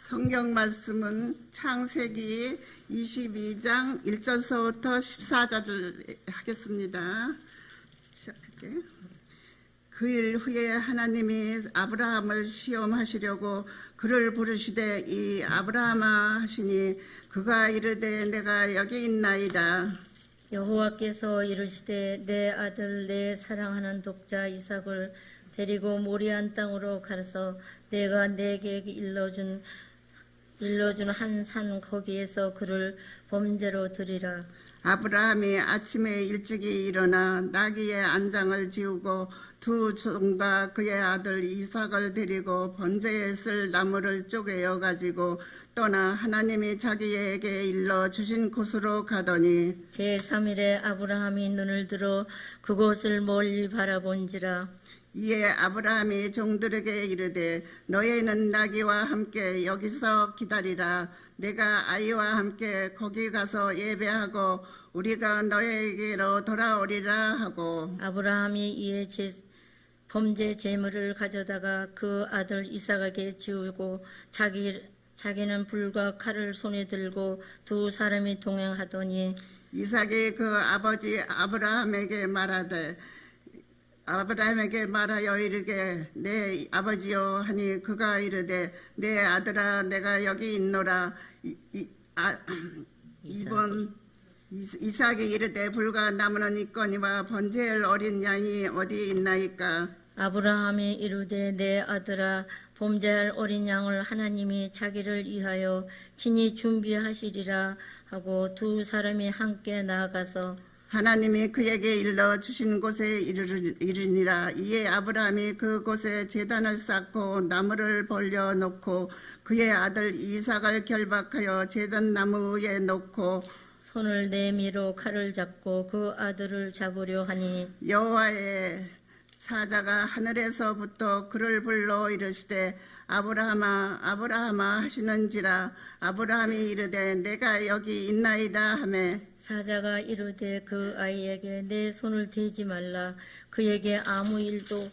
성경 말씀은 창세기 22장 1절서부터 14절을 하겠습니다. 시작할게요. 그 일 후에 하나님이 아브라함을 시험하시려고 그를 부르시되 이 아브라함아 하시니 그가 이르되 내가 여기 있나이다. 여호와께서 이르시되 내 아들 내 사랑하는 독자 이삭을 데리고 모리안 땅으로 가서 내가 내게 일러준 한 산 거기에서 그를 범죄로 드리라. 아브라함이 아침에 일찍이 일어나 나귀의 안장을 지우고 두 종과 그의 아들 이삭을 데리고 번제에 쓸 나무를 쪼개어 가지고 떠나 하나님이 자기에게 일러 주신 곳으로 가더니 제3일에 아브라함이 눈을 들어 그곳을 멀리 바라본지라. 이에 아브라함이 종들에게 이르되 너희는 나귀와 함께 여기서 기다리라. 내가 아이와 함께 거기 가서 예배하고 우리가 너희에게로 돌아오리라 하고 아브라함이 이에 범죄 제물을 가져다가 그 아들 이삭에게 지우고 자기는 불과 칼을 손에 들고 두 사람이 동행하더니 이삭이 그 아버지 아브라함에게 말하여 이르게 내 아버지여 하니 그가 이르되 내 아들아 내가 여기 있노라. 이삭이 이르되 불과 나무는 있거니와 번제할 어린 양이 어디 있나이까. 아브라함이 이르되 내 아들아 범죄할 어린 양을 하나님이 자기를 위하여 친히 준비하시리라 하고 두 사람이 함께 나아가서 하나님이 그에게 일러 주신 곳에 이르니라. 이에 아브라함이 그곳에 제단을 쌓고 나무를 벌려 놓고 그의 아들 이삭을 결박하여 제단 나무 위에 놓고 손을 내밀어 칼을 잡고 그 아들을 잡으려 하니 여호와의 사자가 하늘에서부터 그를 불러 이르시되 아브라함아 아브라함아 하시는지라. 아브라함이 이르되 내가 여기 있나이다 하매 사자가 이르되 그 아이에게 내 손을 대지 말라. 그에게 아무 일도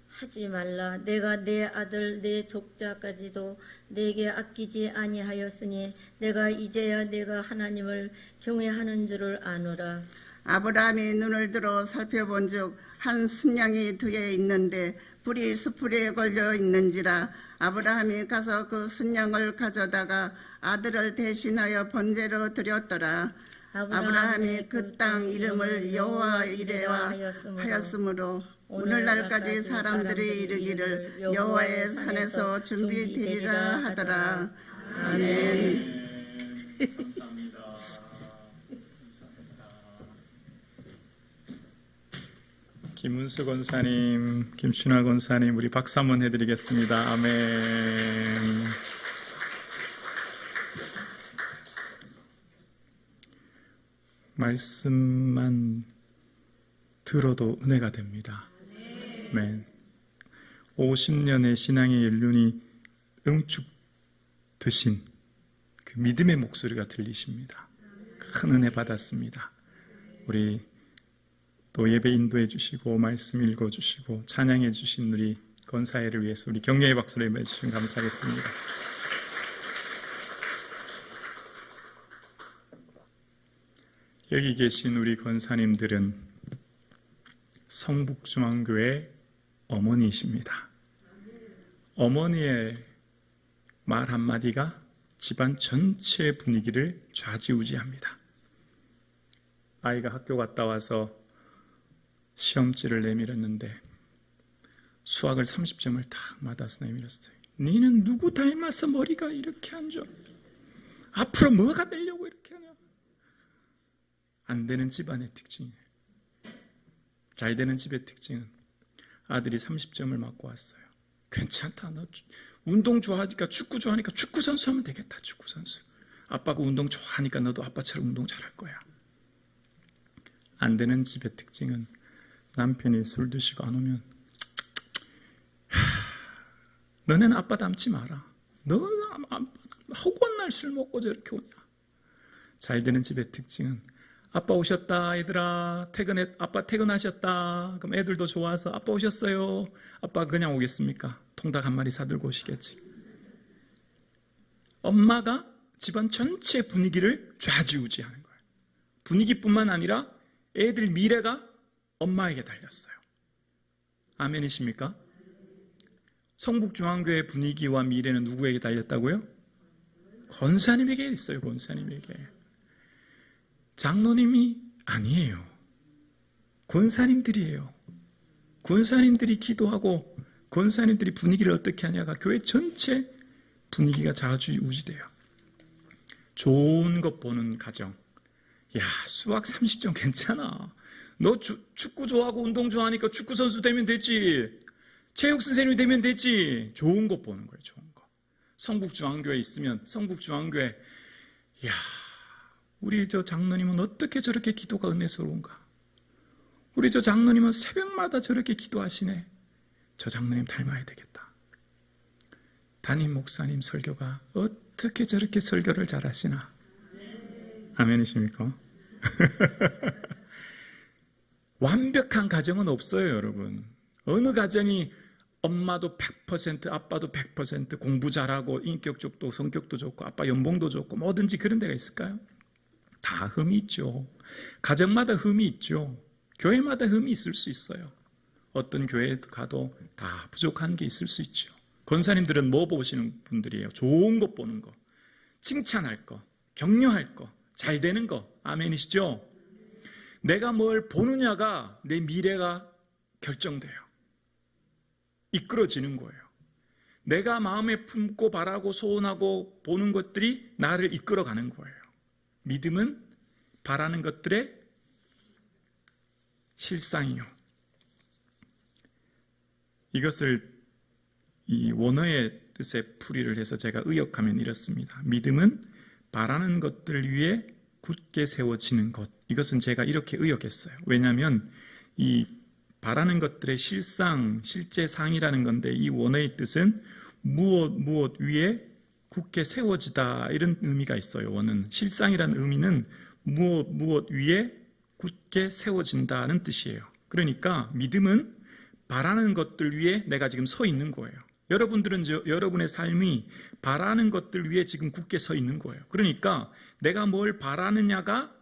하지 말라. 내가 내 아들 내 독자까지도 내게 아끼지 아니하였으니 내가 이제야 내가 하나님을 경외하는 줄을 아노라. 아브라함이 눈을 들어 살펴본즉 한 순양이 뒤에 있는데 불이 수풀에 걸려 있는지라. 아브라함이 가서 그 순양을 가져다가 아들을 대신하여 번제로 드렸더라. 아브라함이 그 땅 이름을 여호와 이레와 하였으므로 오늘날까지 사람들이 이르기를 여호와의 산에서 준비되리라 하더라. 아멘. 김문수 권사님, 김춘화 권사님, 우리 박수 한번 해드리겠습니다. 아멘. 말씀만 들어도 은혜가 됩니다. 아멘. 50년의 신앙의 연륜이 응축되신 그 믿음의 목소리가 들리십니다. 큰 은혜 받았습니다. 우리 또 예배 인도해 주시고 말씀 읽어 주시고 찬양해 주신 우리 권사회를 위해서 우리 격려의 박수를 임해 주시면 감사하겠습니다. 여기 계신 우리 권사님들은 성북중앙교회 어머니이십니다. 어머니의 말 한마디가 집안 전체의 분위기를 좌지우지합니다. 아이가 학교 갔다 와서 시험지를 내밀었는데 수학을 30점을 탁 맞아서 내밀었어요. 니는 누구 닮아서 머리가 이렇게 앉아? 앞으로 뭐가 되려고 이렇게 하냐? 안 되는 집안의 특징이에요. 잘 되는 집의 특징은 아들이 30점을 맞고 왔어요. 괜찮다. 너 운동 좋아하니까 축구 좋아하니까 축구 선수 하면 되겠다. 축구 선수. 아빠가 운동 좋아하니까 너도 아빠처럼 운동 잘할 거야. 안 되는 집의 특징은 남편이 술 드시고 안 오면 너네는 아빠 닮지 마라. 너는 허구한 날 술 먹고 저렇게 오냐. 잘 되는 집의 특징은 아빠 오셨다 얘들아 아빠 퇴근하셨다. 그럼 애들도 좋아서 아빠 오셨어요. 아빠 그냥 오겠습니까? 통닭 한 마리 사들고 오시겠지. 엄마가 집안 전체 분위기를 좌지우지하는 거예요. 분위기뿐만 아니라 애들 미래가 엄마에게 달렸어요. 아멘이십니까? 성북중앙교회 분위기와 미래는 누구에게 달렸다고요? 권사님에게 있어요. 권사님에게. 장로님이 아니에요. 권사님들이에요. 권사님들이 기도하고 권사님들이 분위기를 어떻게 하냐가 교회 전체 분위기가 좌지우지돼요. 좋은 것 보는 가정. 야, 수학 30점 괜찮아. 너 축구 좋아하고 운동 좋아하니까 축구 선수 되면 되지. 체육 선생님이 되면 되지. 좋은 것 보는 거예요. 좋은 거. 성북중앙교회 있으면 성북중앙교회, 야, 우리 저 장로님은 어떻게 저렇게 기도가 은혜스러운가. 우리 저 장로님은 새벽마다 저렇게 기도하시네. 저 장로님 닮아야 되겠다. 담임 목사님 설교가 어떻게 저렇게 설교를 잘하시나. 아멘이십니까? 완벽한 가정은 없어요, 여러분. 어느 가정이 엄마도 100%, 아빠도 100% 공부 잘하고 인격 좋고 성격도 좋고 아빠 연봉도 좋고 뭐든지 그런 데가 있을까요? 다 흠이 있죠. 가정마다 흠이 있죠. 교회마다 흠이 있을 수 있어요. 어떤 교회에 가도 다 부족한 게 있을 수 있죠. 권사님들은 뭐 보시는 분들이에요? 좋은 것 보는 거, 칭찬할 거, 격려할 거, 잘 되는 거. 아멘이시죠? 내가 뭘 보느냐가 내 미래가 결정돼요. 이끌어지는 거예요. 내가 마음에 품고 바라고 소원하고 보는 것들이 나를 이끌어가는 거예요. 믿음은 바라는 것들의 실상이요. 이것을 이 원어의 뜻에 풀이를 해서 제가 의역하면 이렇습니다. 믿음은 바라는 것들을 위해 굳게 세워지는 것. 이것은 제가 이렇게 의역했어요. 왜냐하면 이 바라는 것들의 실상, 실제 상이라는 건데 이 원어의 뜻은 무엇 위에 굳게 세워지다 이런 의미가 있어요. 원은 실상이라는 의미는 무엇 위에 굳게 세워진다는 뜻이에요. 그러니까 믿음은 바라는 것들 위에 내가 지금 서 있는 거예요. 여러분들은 여러분의 삶이 바라는 것들 위에 지금 굳게 서 있는 거예요. 그러니까 내가 뭘 바라느냐가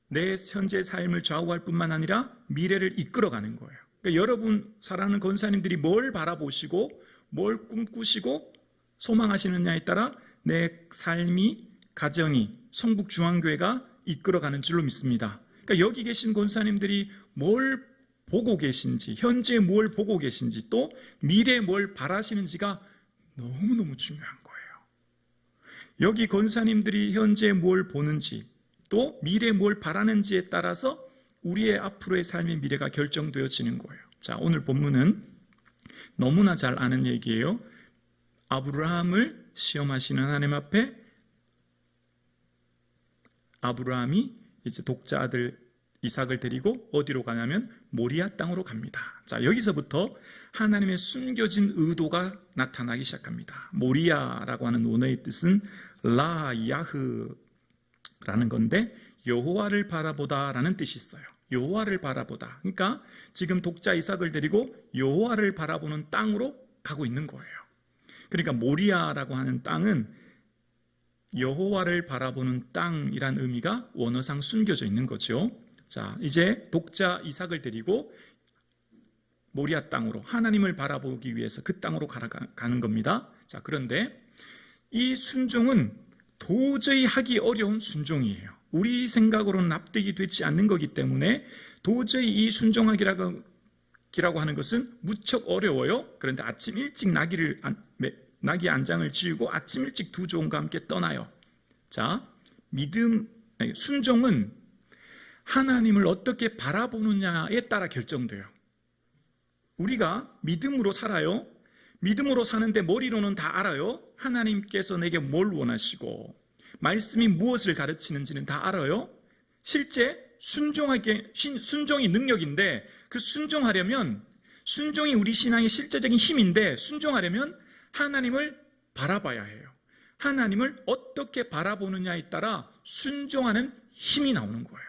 내 현재 삶을 좌우할 뿐만 아니라 미래를 이끌어가는 거예요. 그러니까 여러분 사랑하는 권사님들이 뭘 바라보시고 뭘 꿈꾸시고 소망하시느냐에 따라 내 삶이, 가정이, 성북중앙교회가 이끌어가는 줄로 믿습니다. 그러니까 여기 계신 권사님들이 뭘 보고 계신지, 현재 뭘 보고 계신지, 또 미래에 뭘 바라시는지가 너무너무 중요한 거예요. 여기 권사님들이 현재 뭘 보는지, 또 미래에 뭘 바라는지에 따라서 우리의 앞으로의 삶의 미래가 결정되어지는 거예요. 자, 오늘 본문은 너무나 잘 아는 얘기예요. 아브라함을 시험하시는 하나님 앞에 아브라함이 이제 독자 아들 이삭을 데리고 어디로 가냐면 모리아 땅으로 갑니다. 자, 여기서부터 하나님의 숨겨진 의도가 나타나기 시작합니다. 모리아라고 하는 원어의 뜻은 라야흐라는 건데 여호와를 바라보다라는 뜻이 있어요. 여호와를 바라보다. 그러니까 지금 독자 이삭을 데리고 여호와를 바라보는 땅으로 가고 있는 거예요. 그러니까 모리아라고 하는 땅은 여호와를 바라보는 땅이란 의미가 원어상 숨겨져 있는 거죠. 자, 이제 독자 이삭을 데리고 모리아 땅으로 하나님을 바라보기 위해서 그 땅으로 가는 겁니다. 자, 그런데 이 순종은 도저히 하기 어려운 순종이에요. 우리 생각으로는 납득이 되지 않는 거기 때문에 도저히 이 순종하기라고 하는 것은 무척 어려워요. 그런데 아침 일찍 나귀 안장을 지우고 아침 일찍 두 종과 함께 떠나요. 자, 순종은 하나님을 어떻게 바라보느냐에 따라 결정돼요. 우리가 믿음으로 살아요. 믿음으로 사는데 머리로는 다 알아요. 하나님께서 내게 뭘 원하시고 말씀이 무엇을 가르치는지는 다 알아요. 실제 순종이 능력인데 그 순종이 우리 신앙의 실제적인 힘인데 순종하려면 하나님을 바라봐야 해요. 하나님을 어떻게 바라보느냐에 따라 순종하는 힘이 나오는 거예요.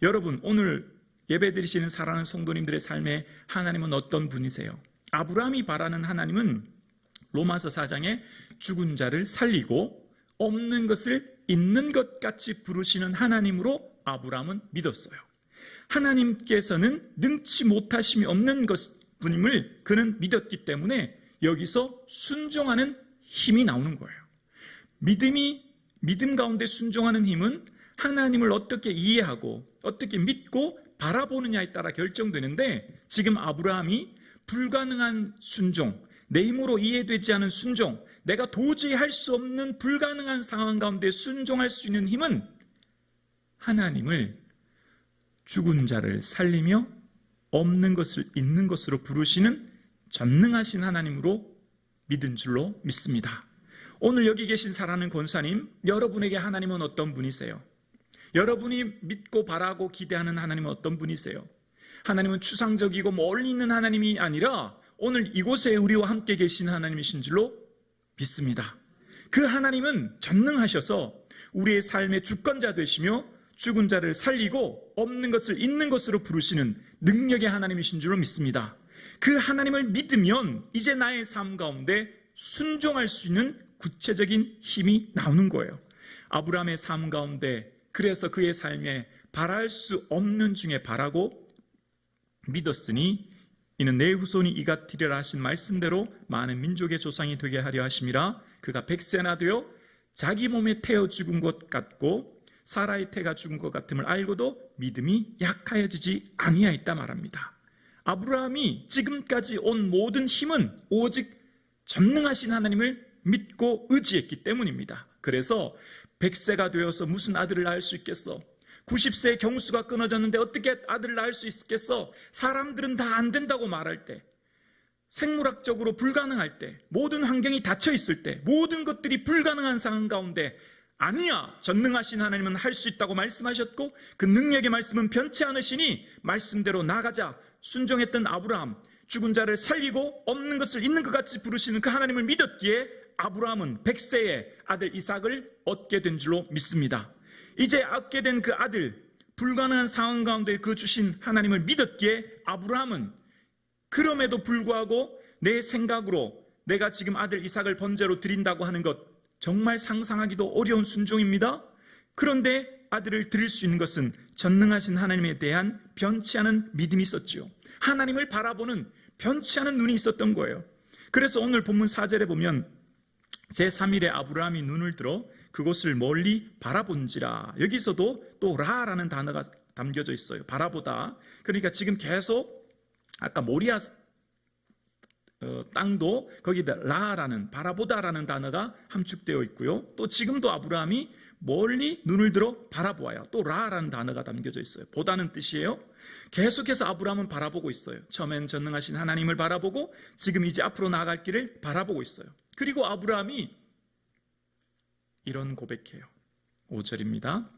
여러분, 오늘 예배드리시는 사랑하는 성도님들의 삶에 하나님은 어떤 분이세요? 아브라함이 바라는 하나님은 로마서 4장에 죽은 자를 살리고 없는 것을 있는 것 같이 부르시는 하나님으로 아브라함은 믿었어요. 하나님께서는 능치 못하심이 없는 분임을 그는 믿었기 때문에 여기서 순종하는 힘이 나오는 거예요. 믿음 가운데 순종하는 힘은 하나님을 어떻게 이해하고 어떻게 믿고 바라보느냐에 따라 결정되는데, 지금 아브라함이 불가능한 순종, 내 힘으로 이해되지 않은 순종, 내가 도저히 할 수 없는 불가능한 상황 가운데 순종할 수 있는 힘은 하나님을 죽은 자를 살리며 없는 것을 있는 것으로 부르시는 전능하신 하나님으로 믿은 줄로 믿습니다. 오늘 여기 계신 사랑하는 권사님, 여러분에게 하나님은 어떤 분이세요? 여러분이 믿고 바라고 기대하는 하나님은 어떤 분이세요? 하나님은 추상적이고 멀리 있는 하나님이 아니라 오늘 이곳에 우리와 함께 계신 하나님이신 줄로 믿습니다. 그 하나님은 전능하셔서 우리의 삶의 주권자 되시며 죽은 자를 살리고 없는 것을 있는 것으로 부르시는 능력의 하나님이신 줄로 믿습니다. 그 하나님을 믿으면 이제 나의 삶 가운데 순종할 수 있는 구체적인 힘이 나오는 거예요. 아브라함의 삶 가운데 그래서 그의 삶에 바랄 수 없는 중에 바라고 믿었으니 이는 내 후손이 이같으리라 하신 말씀대로 많은 민족의 조상이 되게 하려 하심이라. 그가 100세나 되어 자기 몸에 태어 죽은 것 같고 사라의 태가 죽은 것 같음을 알고도 믿음이 약하여지지 아니하였다 말합니다. 아브라함이 지금까지 온 모든 힘은 오직 전능하신 하나님을 믿고 의지했기 때문입니다. 그래서 100세가 되어서 무슨 아들을 낳을 수 있겠어? 90세의 경수가 끊어졌는데 어떻게 아들을 낳을 수 있겠어? 사람들은 다 안 된다고 말할 때, 생물학적으로 불가능할 때, 모든 환경이 닫혀 있을 때, 모든 것들이 불가능한 상황 가운데 아니야, 전능하신 하나님은 할 수 있다고 말씀하셨고 그 능력의 말씀은 변치 않으시니 말씀대로 나가자 순종했던 아브라함, 죽은 자를 살리고 없는 것을 있는 것 같이 부르시는 그 하나님을 믿었기에 아브라함은 100세의 아들 이삭을 얻게 된 줄로 믿습니다. 이제 얻게 된 그 아들, 불가능한 상황 가운데 그 주신 하나님을 믿었기에 아브라함은 그럼에도 불구하고 내 생각으로 내가 지금 아들 이삭을 번제로 드린다고 하는 것 정말 상상하기도 어려운 순종입니다. 그런데 아들을 드릴 수 있는 것은 전능하신 하나님에 대한 변치 않은 믿음이 있었지요. 하나님을 바라보는 변치 않은 눈이 있었던 거예요. 그래서 오늘 본문 4절에 보면 제3일에 아브라함이 눈을 들어 그곳을 멀리 바라본지라, 여기서도 또 라라는 단어가 담겨져 있어요. 바라보다. 그러니까 지금 계속 아까 모리아 땅도 거기다 라라는 바라보다라는 단어가 함축되어 있고요. 또 지금도 아브라함이 멀리 눈을 들어 바라보아요. 또 라라는 단어가 담겨져 있어요. 보다는 뜻이에요. 계속해서 아브라함은 바라보고 있어요. 처음엔 전능하신 하나님을 바라보고 지금 이제 앞으로 나아갈 길을 바라보고 있어요. 그리고 아브라함이 이런 고백해요. 5절입니다.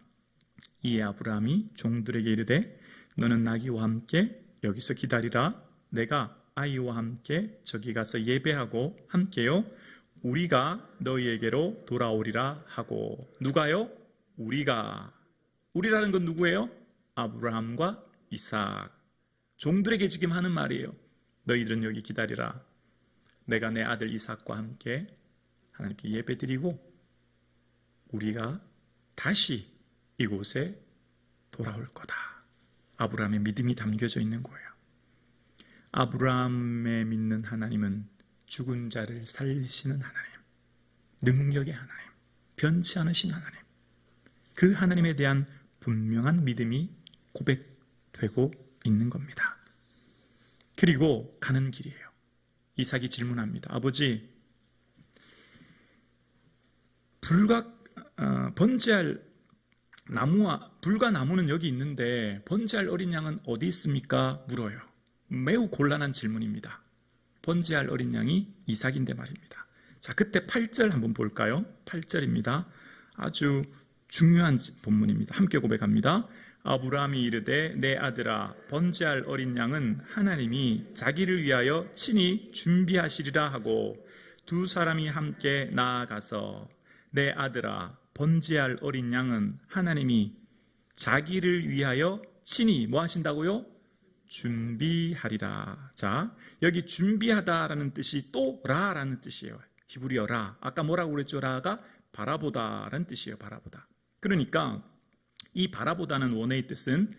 이에 아브라함이 종들에게 이르되 너는 나귀와 함께 여기서 기다리라. 내가 아이와 함께 저기 가서 예배하고 함께요 우리가 너희에게로 돌아오리라 하고. 누가요? 우리라는 건 누구예요? 아브라함과 이삭. 종들에게 지금 하는 말이에요. 너희들은 여기 기다리라. 내가 내 아들 이삭과 함께 하나님께 예배드리고 우리가 다시 이곳에 돌아올 거다. 아브라함의 믿음이 담겨져 있는 거예요. 아브라함의 믿는 하나님은 죽은 자를 살리시는 하나님, 능력의 하나님, 변치 않으신 하나님, 그 하나님에 대한 분명한 믿음이 고백되고 있는 겁니다. 그리고 가는 길이에요. 이삭이 질문합니다. 아버지, 번제할 나무와 불가나무는 여기 있는데 번제할 어린 양은 어디 있습니까? 물어요. 매우 곤란한 질문입니다. 번제할 어린 양이 이삭인데 말입니다. 자, 그때 8절 한번 볼까요? 8절입니다. 아주 중요한 본문입니다. 함께 고백합니다. 아브라함이 이르되 내 아들아 번제할 어린 양은 하나님이 자기를 위하여 친히 준비하시리라 하고 두 사람이 함께 나아가서 내 아들아 번제할 어린 양은 하나님이 자기를 위하여 친히 뭐 하신다고요? 준비하리라. 자, 여기 준비하다라는 뜻이 또 라라는 뜻이에요. 히브리어 라. 아까 뭐라고 그랬죠? 라가 바라보다라는 뜻이에요. 바라보다. 그러니까 이 바라보다는 원어의 뜻은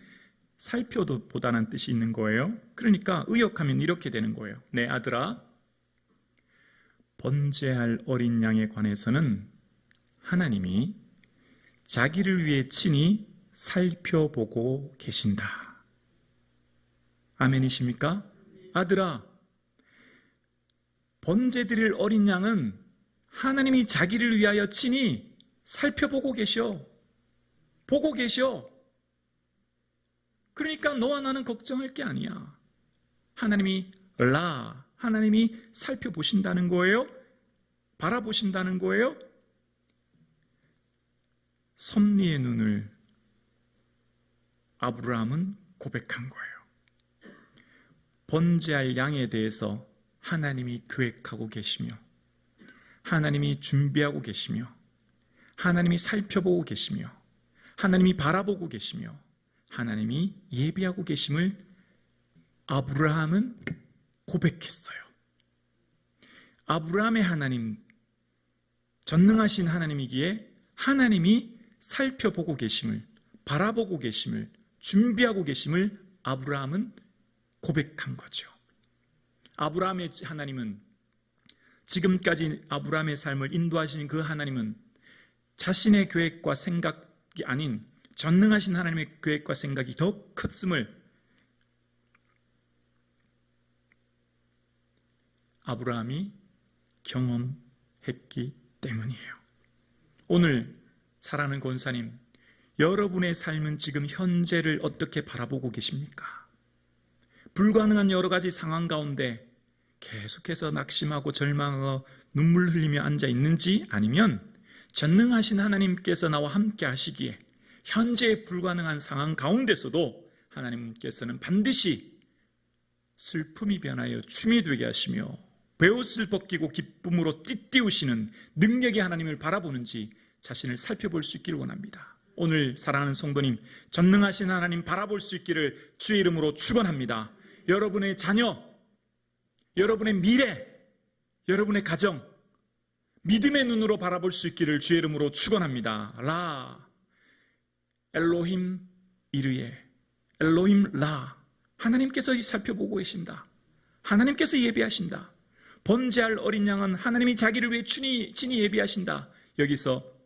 살펴보다는 뜻이 있는 거예요. 그러니까 의역하면 이렇게 되는 거예요. 내 아들아, 번제할 어린 양에 관해서는 하나님이 자기를 위해 친히 살펴보고 계신다. 아멘이십니까? 아들아, 번제드릴 어린 양은 하나님이 자기를 위하여 친히 살펴보고 계셔. 보고 계셔. 그러니까 너와 나는 걱정할 게 아니야. 하나님이 살펴보신다는 거예요. 바라보신다는 거예요. 섭리의 눈을 아브라함은 고백한 거예요. 번제할 양에 대해서 하나님이 계획하고 계시며, 하나님이 준비하고 계시며, 하나님이 살펴보고 계시며, 하나님이 바라보고 계시며, 하나님이 예비하고 계심을 아브라함은 고백했어요. 아브라함의 하나님, 전능하신 하나님이기에 하나님이 살펴보고 계심을, 바라보고 계심을, 준비하고 계심을 아브라함은 고백한 거죠. 아브라함의 하나님은, 지금까지 아브라함의 삶을 인도하신 그 하나님은 자신의 계획과 생각이 아닌 전능하신 하나님의 계획과 생각이 더 컸음을 아브라함이 경험했기 때문이에요. 오늘 사랑하는 권사님, 여러분의 삶은 지금 현재를 어떻게 바라보고 계십니까? 불가능한 여러 가지 상황 가운데 계속해서 낙심하고 절망하고 눈물 흘리며 앉아 있는지, 아니면 전능하신 하나님께서 나와 함께 하시기에 현재의 불가능한 상황 가운데서도 하나님께서는 반드시 슬픔이 변하여 춤이 되게 하시며 베옷을 벗기고 기쁨으로 띠띠우시는 능력의 하나님을 바라보는지 자신을 살펴볼 수 있기를 원합니다. 오늘 사랑하는 성도님, 전능하신 하나님 바라볼 수 있기를 주의 이름으로 축원합니다. 여러분의 자녀, 여러분의 미래, 여러분의 가정, 믿음의 눈으로 바라볼 수 있기를 주의 이름으로 축원합니다. 라, 엘로힘 이르예, 엘로힘 라. 하나님께서 살펴보고 계신다. 하나님께서 예비하신다. 번제할 어린 양은 하나님이 자기를 위해 친히 예비하신다. 여기서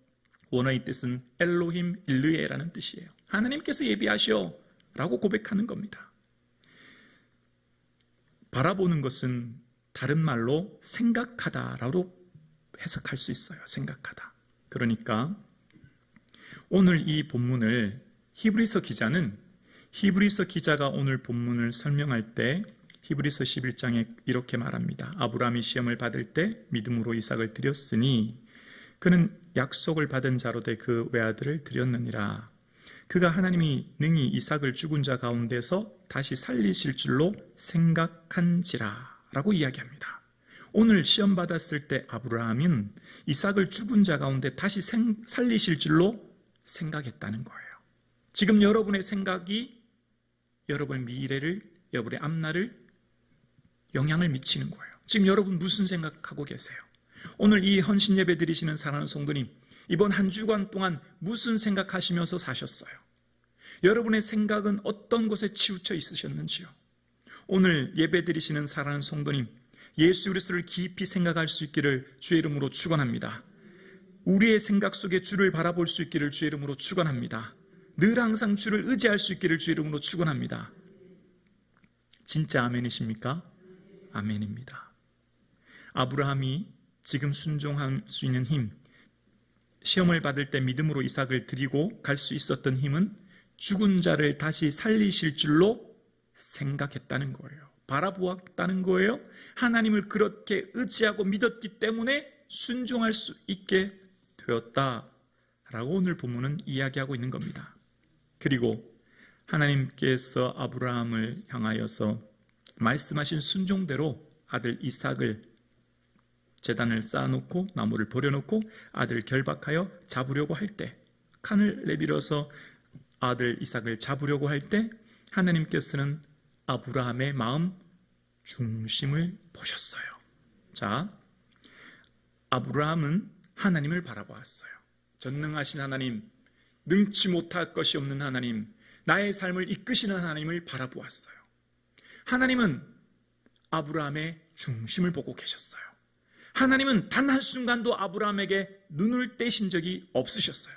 원어의 뜻은 엘로힘 일르에라는 뜻이에요. 하나님께서 예비하시오 라고 고백하는 겁니다. 바라보는 것은 다른 말로 생각하다라고 해석할 수 있어요. 생각하다. 그러니까 오늘 이 본문을 히브리서 기자가 오늘 본문을 설명할 때 히브리서 11장에 이렇게 말합니다. 아브라함이 시험을 받을 때 믿음으로 이삭을 드렸으니 그는 약속을 받은 자로 돼 그 외아들을 드렸느니라. 그가 하나님이 능히 이삭을 죽은 자 가운데서 다시 살리실 줄로 생각한지라 라고 이야기합니다. 오늘 시험 받았을 때 아브라함은 이삭을 죽은 자 가운데 다시 살리실 줄로 생각했다는 거예요. 지금 여러분의 생각이 여러분의 미래를, 여러분의 앞날을 영향을 미치는 거예요. 지금 여러분 무슨 생각하고 계세요? 오늘 이 헌신 예배 드리시는 사랑하는 성도님, 이번 한 주간 동안 무슨 생각하시면서 사셨어요? 여러분의 생각은 어떤 곳에 치우쳐 있으셨는지요? 오늘 예배 드리시는 사랑하는 성도님, 예수 그리스도를 깊이 생각할 수 있기를 주의 이름으로 축원합니다. 우리의 생각 속에 주를 바라볼 수 있기를 주의 이름으로 축원합니다. 늘 항상 주를 의지할 수 있기를 주의 이름으로 축원합니다. 진짜 아멘이십니까? 아멘입니다. 아브라함이 지금 순종할 수 있는 힘, 시험을 받을 때 믿음으로 이삭을 드리고 갈 수 있었던 힘은 죽은 자를 다시 살리실 줄로 생각했다는 거예요. 바라보았다는 거예요. 하나님을 그렇게 의지하고 믿었기 때문에 순종할 수 있게 되었다라고 오늘 본문은 이야기하고 있는 겁니다. 그리고 하나님께서 아브라함을 향하여서 말씀하신 순종대로 아들 이삭을 제단을 쌓아놓고 나무를 버려놓고 아들 결박하여 잡으려고 할 때, 칸을 내밀어서 아들 이삭을 잡으려고 할 때 하나님께서는 아브라함의 마음 중심을 보셨어요. 자, 아브라함은 하나님을 바라보았어요. 전능하신 하나님, 능치 못할 것이 없는 하나님, 나의 삶을 이끄시는 하나님을 바라보았어요. 하나님은 아브라함의 중심을 보고 계셨어요. 하나님은 단 한순간도 아브라함에게 눈을 떼신 적이 없으셨어요.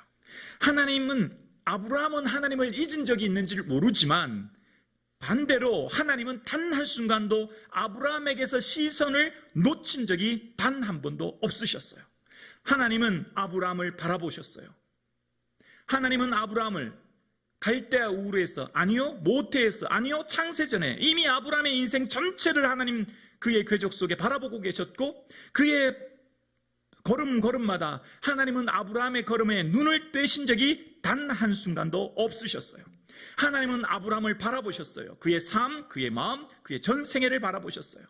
아브라함은 하나님을 잊은 적이 있는지를 모르지만 반대로 하나님은 단 한순간도 아브라함에게서 시선을 놓친 적이 단 한 번도 없으셨어요. 하나님은 아브라함을 바라보셨어요. 하나님은 아브라함을 갈대아 우르에서, 아니요 모태에서, 아니요 창세전에 이미 아브라함의 인생 전체를 하나님 그의 궤적 속에 바라보고 계셨고, 그의 걸음걸음마다 하나님은 아브라함의 걸음에 눈을 떼신 적이 단 한순간도 없으셨어요. 하나님은 아브라함을 바라보셨어요. 그의 삶, 그의 마음, 그의 전생애를 바라보셨어요.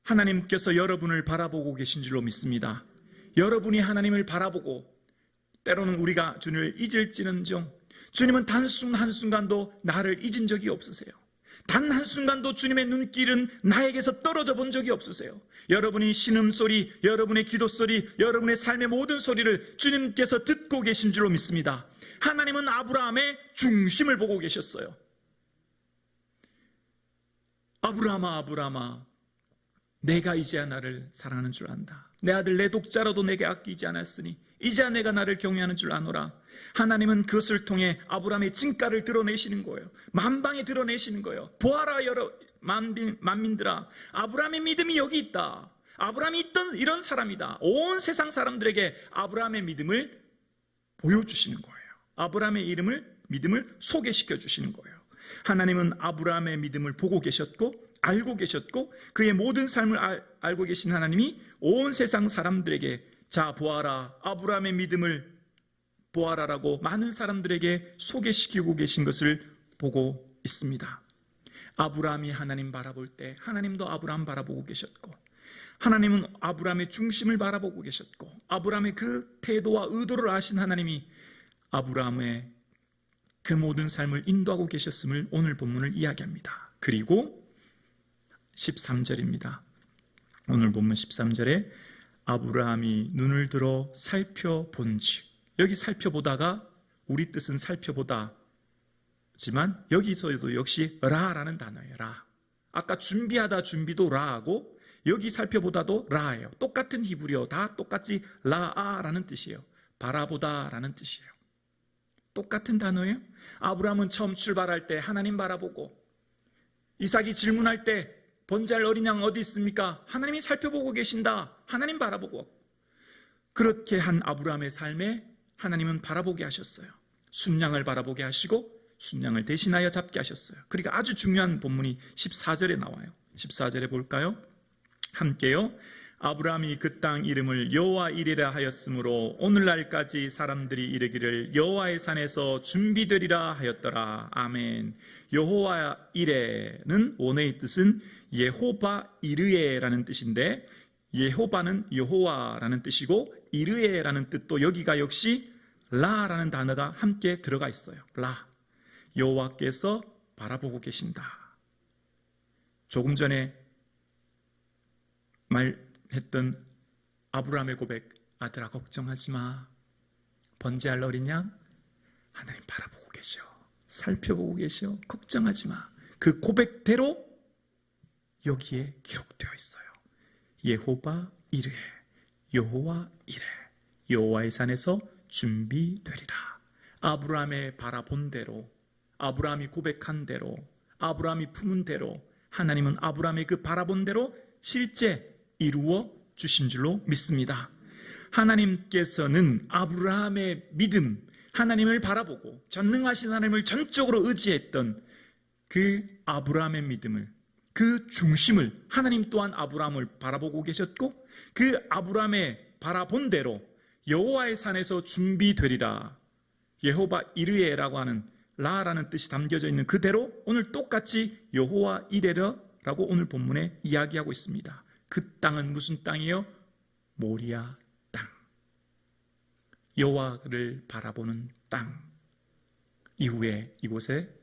하나님께서 여러분을 바라보고 계신 줄로 믿습니다. 여러분이 하나님을 바라보고 때로는 우리가 주님을 잊을지는정 주님은 단 한순간도 나를 잊은 적이 없으세요. 단 한순간도 주님의 눈길은 나에게서 떨어져 본 적이 없으세요. 여러분이 신음소리, 여러분의 기도소리, 여러분의 삶의 모든 소리를 주님께서 듣고 계신 줄로 믿습니다. 하나님은 아브라함의 중심을 보고 계셨어요. 아브라함아, 아브라함아, 내가 이제야 나를 사랑하는 줄 안다. 내 아들 내 독자라도 내게 아끼지 않았으니 이제야 내가 나를 경외하는 줄 아노라. 하나님은 그것을 통해 아브라함의 진가를 드러내시는 거예요. 만방에 드러내시는 거예요. 보아라 여러 만민들아, 아브라함의 믿음이 여기 있다. 아브라함이 있던 이런 사람이다. 온 세상 사람들에게 아브라함의 믿음을 보여주시는 거예요. 아브라함의 믿음을 소개시켜 주시는 거예요. 하나님은 아브라함의 믿음을 보고 계셨고 알고 계셨고 그의 모든 삶을 알고 계신 하나님이 온 세상 사람들에게 자 보아라, 아브라함의 믿음을 보아라라고 많은 사람들에게 소개시키고 계신 것을 보고 있습니다. 아브라함이 하나님 바라볼 때 하나님도 아브라함 바라보고 계셨고, 하나님은 아브라함의 중심을 바라보고 계셨고, 아브라함의 그 태도와 의도를 아신 하나님이 아브라함의 그 모든 삶을 인도하고 계셨음을 오늘 본문을 이야기합니다. 그리고 13절입니다. 오늘 본문 13절에 아브라함이 눈을 들어 살펴본즉, 여기 살펴보다가 우리 뜻은 살펴보다지만 여기서도 역시 라라는 단어예요. 라. 아까 준비하다 준비도 라하고 여기 살펴보다도 라예요. 똑같은 히브리어, 다 똑같이 라아라는 뜻이에요. 바라보다라는 뜻이에요. 똑같은 단어예요. 아브라함은 처음 출발할 때 하나님 바라보고, 이삭이 질문할 때 번제할 어린 양 어디 있습니까? 하나님이 살펴보고 계신다. 하나님 바라보고. 그렇게 한 아브라함의 삶에 하나님은 바라보게 하셨어요. 순양을 바라보게 하시고 순양을 대신하여 잡게 하셨어요. 그러니까 아주 중요한 본문이 14절에 나와요. 14절에 볼까요? 함께요. 아브라함이 그 땅 이름을 여호와 이레라 하였으므로 오늘날까지 사람들이 이르기를 여호와의 산에서 준비되리라 하였더라. 아멘. 여호와 이레는 원어의 뜻은 예호바 이르에라는 뜻인데, 예호바는 여호와라는 뜻이고 이르에라는 뜻도 여기가 역시 라라는 단어가 함께 들어가 있어요. 라. 여호와께서 바라보고 계신다. 조금 전에 말했던 아브라함의 고백, 아들아 걱정하지 마. 번제할 어린 양 하나님 바라보고 계셔. 살펴보고 계셔. 걱정하지 마. 그 고백대로 여기에 기록되어 있어요. 예호바 이르에, 여호와 이레, 여호와의 산에서 준비되리라. 아브라함의 바라본 대로, 아브라함이 고백한 대로, 아브라함이 품은 대로 하나님은 아브라함의 그 바라본 대로 실제 이루어 주신 줄로 믿습니다. 하나님께서는 아브라함의 믿음, 하나님을 바라보고 전능하신 하나님을 전적으로 의지했던 그 아브라함의 믿음을, 그 중심을 하나님 또한 아브라함을 바라보고 계셨고, 그 아브라함의 바라본 대로 여호와의 산에서 준비되리라. 예호바 이르에라고 하는 라라는 뜻이 담겨져 있는 그대로 오늘 똑같이 여호와 이레라고 오늘 본문에 이야기하고 있습니다. 그 땅은 무슨 땅이에요? 모리아 땅. 여호와를 바라보는 땅. 이후에 이곳에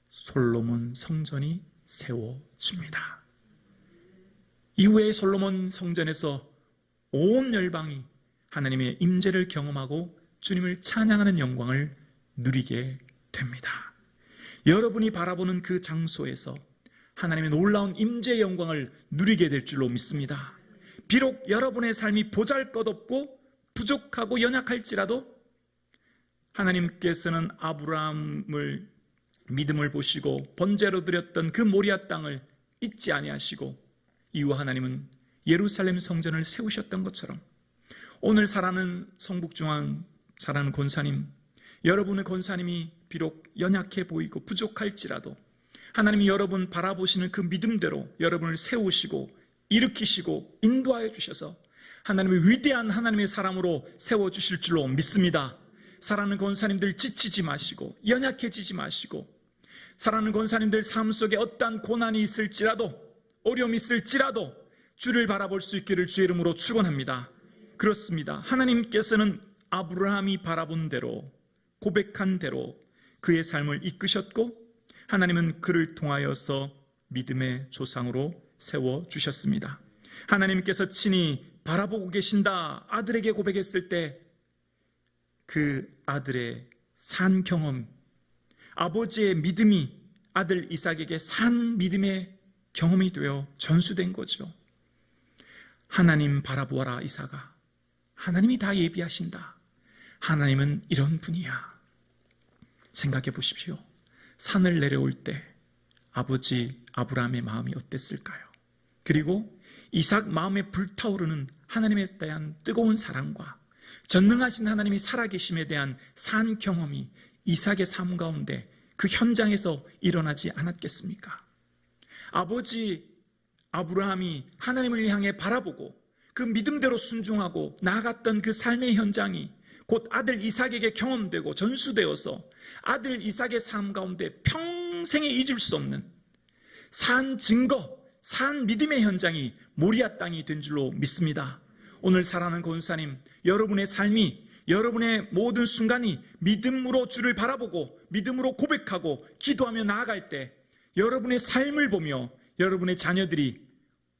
솔로몬 성전이 세워집니다. 이후에 솔로몬 성전에서 온 열방이 하나님의 임재를 경험하고 주님을 찬양하는 영광을 누리게 됩니다. 여러분이 바라보는 그 장소에서 하나님의 놀라운 임재의 영광을 누리게 될 줄로 믿습니다. 비록 여러분의 삶이 보잘것없고 부족하고 연약할지라도 하나님께서는 아브라함을 믿음을 보시고 번제로 드렸던 그 모리아 땅을 잊지 아니하시고 이후 하나님은 예루살렘 성전을 세우셨던 것처럼 오늘 살아가는 성북중앙 살아가는 권사님, 여러분의 권사님이 비록 연약해 보이고 부족할지라도 하나님이 여러분 바라보시는 그 믿음대로 여러분을 세우시고 일으키시고 인도하여 주셔서 하나님의 위대한 하나님의 사람으로 세워주실 줄로 믿습니다. 살아가는 권사님들 지치지 마시고 연약해지지 마시고 살아가는 권사님들 삶 속에 어떠한 고난이 있을지라도 어려움이 있을지라도 주를 바라볼 수 있기를 주의 이름으로 축원합니다. 그렇습니다. 하나님께서는 아브라함이 바라본 대로 고백한 대로 그의 삶을 이끄셨고 하나님은 그를 통하여서 믿음의 조상으로 세워주셨습니다. 하나님께서 친히 바라보고 계신다 아들에게 고백했을 때 그 아들의 산 경험, 아버지의 믿음이 아들 이삭에게 산 믿음의 경험이 되어 전수된 거죠. 하나님 바라보아라 이삭아, 하나님이 다 예비하신다. 하나님은 이런 분이야. 생각해 보십시오. 산을 내려올 때 아버지 아브라함의 마음이 어땠을까요? 그리고 이삭 마음에 불타오르는 하나님에 대한 뜨거운 사랑과 전능하신 하나님이 살아계심에 대한 산 경험이 이삭의 삶 가운데 그 현장에서 일어나지 않았겠습니까? 아버지 아브라함이 하나님을 향해 바라보고 그 믿음대로 순종하고 나아갔던 그 삶의 현장이 곧 아들 이삭에게 경험되고 전수되어서 아들 이삭의 삶 가운데 평생에 잊을 수 없는 산 증거, 산 믿음의 현장이 모리아 땅이 된 줄로 믿습니다. 오늘 사랑하는 권사님, 여러분의 삶이, 여러분의 모든 순간이 믿음으로 주를 바라보고 믿음으로 고백하고 기도하며 나아갈 때 여러분의 삶을 보며 여러분의 자녀들이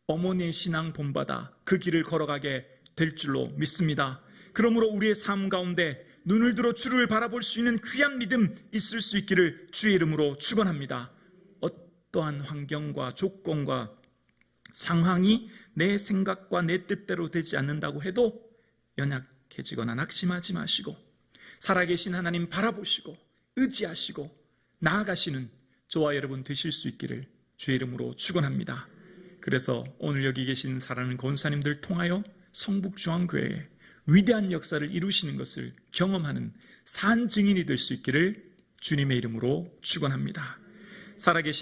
어머니의 신앙 본받아 그 길을 걸어가게 될 줄로 믿습니다. 그러므로 우리의 삶 가운데 눈을 들어 주를 바라볼 수 있는 귀한 믿음 있을 수 있기를 주의 이름으로 축원합니다. 어떠한 환경과 조건과 상황이 내 생각과 내 뜻대로 되지 않는다고 해도 연약해지거나 낙심하지 마시고 살아계신 하나님 바라보시고 의지하시고 나아가시는 저와 여러분 되실 수 있기를 주의 이름으로 축원합니다. 그래서 오늘 여기 계신 사랑하는 권사님들 통하여 성북중앙교회에 위대한 역사를 이루시는 것을 경험하는 산 증인이 될 수 있기를 주님의 이름으로 축원합니다. 살아계신